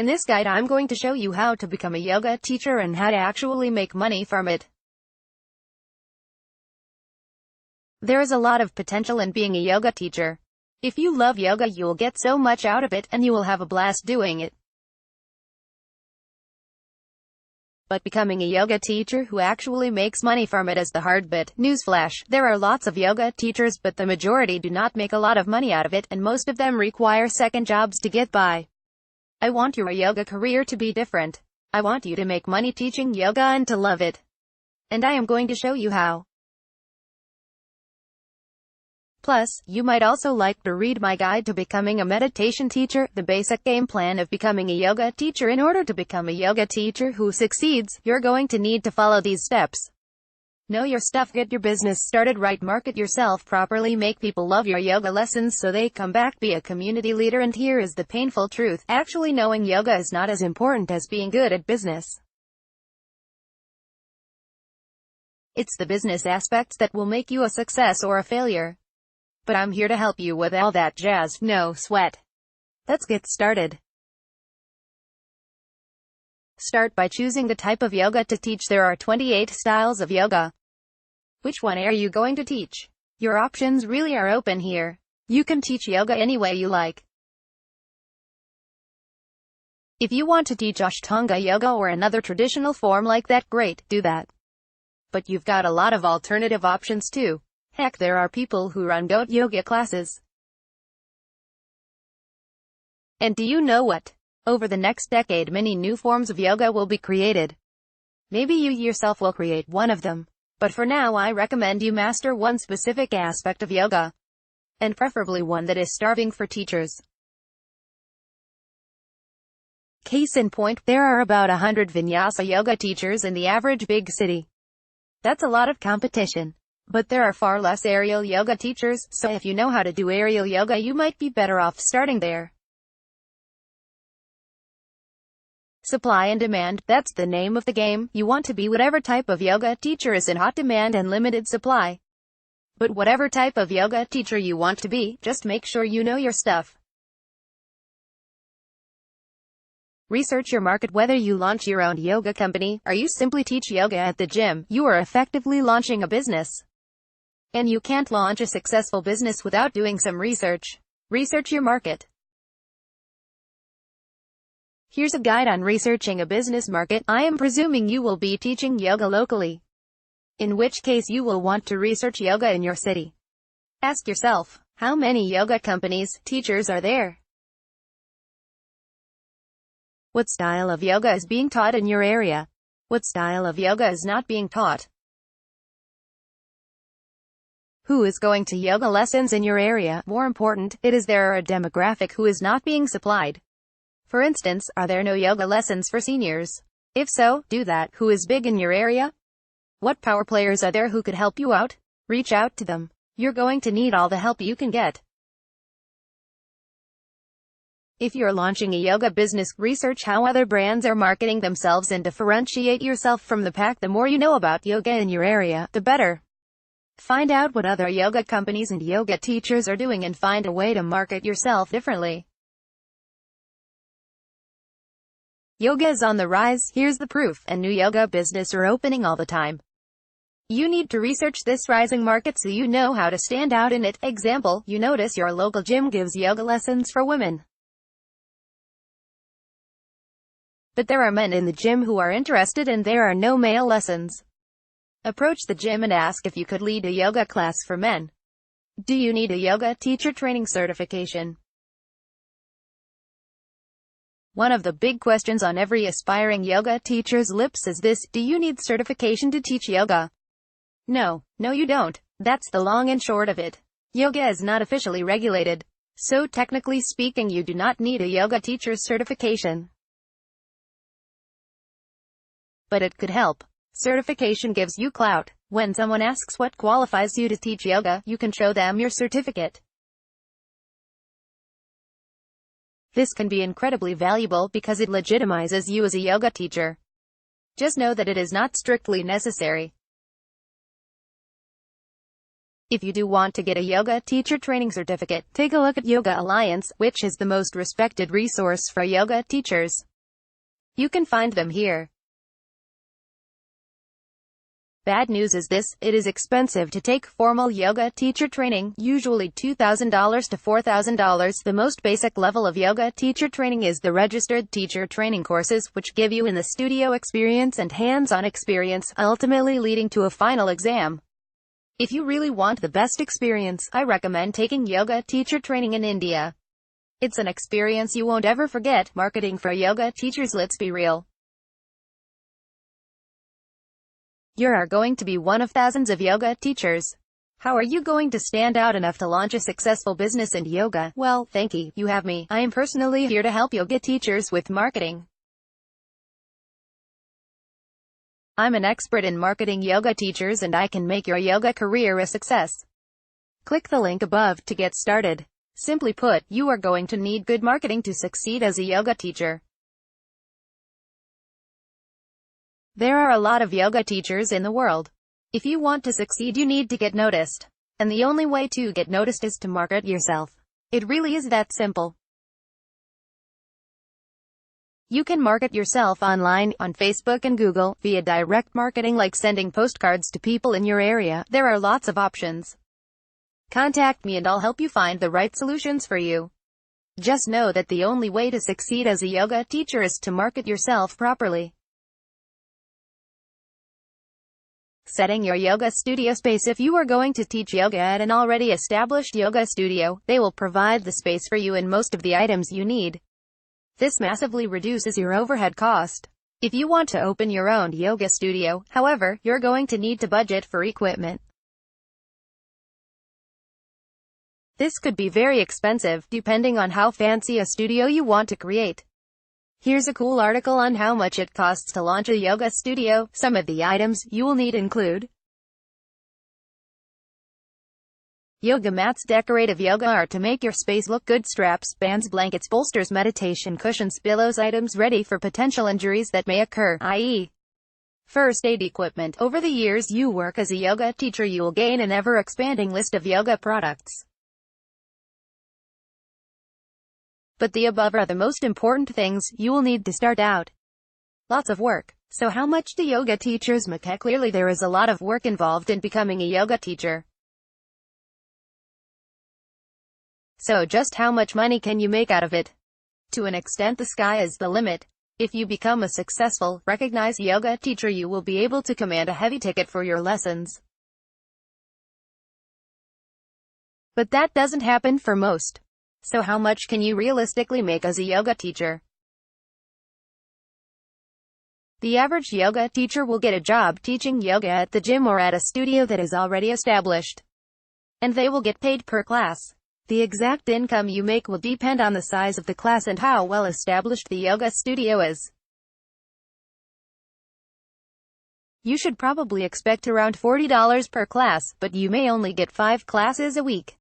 In this guide I'm going to show you how to become a yoga teacher and how to actually make money from it. There is a lot of potential in being a yoga teacher. If you love yoga, you will get so much out of it and you will have a blast doing it. But becoming a yoga teacher who actually makes money from it is the hard bit. Newsflash, there are lots of yoga teachers, but the majority do not make a lot of money out of it, and most of them require second jobs to get by. I want your yoga career to be different. I want you to make money teaching yoga and to love it. And I am going to show you how. Plus, you might also like to read my guide to becoming a meditation teacher, the basic game plan of becoming a yoga teacher. In order to become a yoga teacher who succeeds, you're going to need to follow these steps. Know your stuff, get your business started right, market yourself properly, make people love your yoga lessons so they come back, be a community leader. And here is the painful truth. Actually, knowing yoga is not as important as being good at business. It's the business aspects that will make you a success or a failure. But I'm here to help you with all that jazz, no sweat. Let's get started. Start by choosing the type of yoga to teach. There are 28 styles of yoga. Which one are you going to teach? Your options really are open here. You can teach yoga any way you like. If you want to teach Ashtanga yoga or another traditional form like that, great, do that. But you've got a lot of alternative options too. Heck, there are people who run goat yoga classes. And do you know what? Over the next decade, many new forms of yoga will be created. Maybe you yourself will create one of them. But for now, I recommend you master one specific aspect of yoga. And preferably one that is starving for teachers. Case in point, there are about 100 Vinyasa yoga teachers in the average big city. That's a lot of competition. But there are far less aerial yoga teachers, so if you know how to do aerial yoga, you might be better off starting there. Supply and demand, that's the name of the game. You want to be whatever type of yoga teacher is in hot demand and limited supply. But whatever type of yoga teacher you want to be, just make sure you know your stuff. Research your market. Whether you launch your own yoga company, or you simply teach yoga at the gym, you are effectively launching a business. And you can't launch a successful business without doing some research. Research your market. Here's a guide on researching a business market. I am presuming you will be teaching yoga locally. In which case you will want to research yoga in your city. Ask yourself, how many yoga companies, teachers are there? What style of yoga is being taught in your area? What style of yoga is not being taught? Who is going to yoga lessons in your area? More important, is there a demographic who is not being supplied? For instance, are there no yoga lessons for seniors? If so, do that. Who is big in your area? What power players are there who could help you out? Reach out to them. You're going to need all the help you can get. If you're launching a yoga business, research how other brands are marketing themselves and differentiate yourself from the pack. The more you know about yoga in your area, the better. Find out what other yoga companies and yoga teachers are doing and find a way to market yourself differently. Yoga is on the rise, here's the proof, and new yoga businesses are opening all the time. You need to research this rising market so you know how to stand out in it. Example, you notice your local gym gives yoga lessons for women. But there are men in the gym who are interested and there are no male lessons. Approach the gym and ask if you could lead a yoga class for men. Do you need a yoga teacher training certification? One of the big questions on every aspiring yoga teacher's lips is this: do you need certification to teach yoga? No, you don't. That's the long and short of it. Yoga is not officially regulated. So technically speaking, you do not need a yoga teacher's certification. But it could help. Certification gives you clout. When someone asks what qualifies you to teach yoga, you can show them your certificate. This can be incredibly valuable because it legitimizes you as a yoga teacher. Just know that it is not strictly necessary. If you do want to get a yoga teacher training certificate, take a look at Yoga Alliance, which is the most respected resource for yoga teachers. You can find them here. Bad news is this: it is expensive to take formal yoga teacher training, usually $2,000 to $4,000. The most basic level of yoga teacher training is the registered teacher training courses, which give you in the studio experience and hands-on experience, ultimately leading to a final exam. If you really want the best experience, I recommend taking yoga teacher training in India. It's an experience you won't ever forget. Marketing for yoga teachers. Let's be real. You are going to be one of thousands of yoga teachers. How are you going to stand out enough to launch a successful business in yoga? Well, thank you. You have me. I am personally here to help yoga teachers with marketing. I'm an expert in marketing yoga teachers, and I can make your yoga career a success. Click the link above to get started. Simply put, you are going to need good marketing to succeed as a yoga teacher. There are a lot of yoga teachers in the world. If you want to succeed, you need to get noticed. And the only way to get noticed is to market yourself. It really is that simple. You can market yourself online, on Facebook and Google, via direct marketing like sending postcards to people in your area. There are lots of options. Contact me and I'll help you find the right solutions for you. Just know that the only way to succeed as a yoga teacher is to market yourself properly. Setting your yoga studio space. If you are going to teach yoga at an already established yoga studio, they will provide the space for you and most of the items you need. This massively reduces your overhead cost. If you want to open your own yoga studio, however, you're going to need to budget for equipment. This could be very expensive, depending on how fancy a studio you want to create. Here's a cool article on how much it costs to launch a yoga studio. Some of the items you will need include yoga mats, decorative yoga art to make your space look good, straps, bands, blankets, bolsters, meditation cushions, pillows, items ready for potential injuries that may occur, i.e. first aid equipment. Over the years you work as a yoga teacher, you will gain an ever-expanding list of yoga products. But the above are the most important things you will need to start out. Lots of work. So how much do yoga teachers make? Clearly there is a lot of work involved in becoming a yoga teacher. So just how much money can you make out of it? To an extent, the sky is the limit. If you become a successful, recognized yoga teacher, you will be able to command a heavy ticket for your lessons. But that doesn't happen for most. So how much can you realistically make as a yoga teacher? The average yoga teacher will get a job teaching yoga at the gym or at a studio that is already established. And they will get paid per class. The exact income you make will depend on the size of the class and how well established the yoga studio is. You should probably expect around $40 per class, but you may only get 5 classes a week.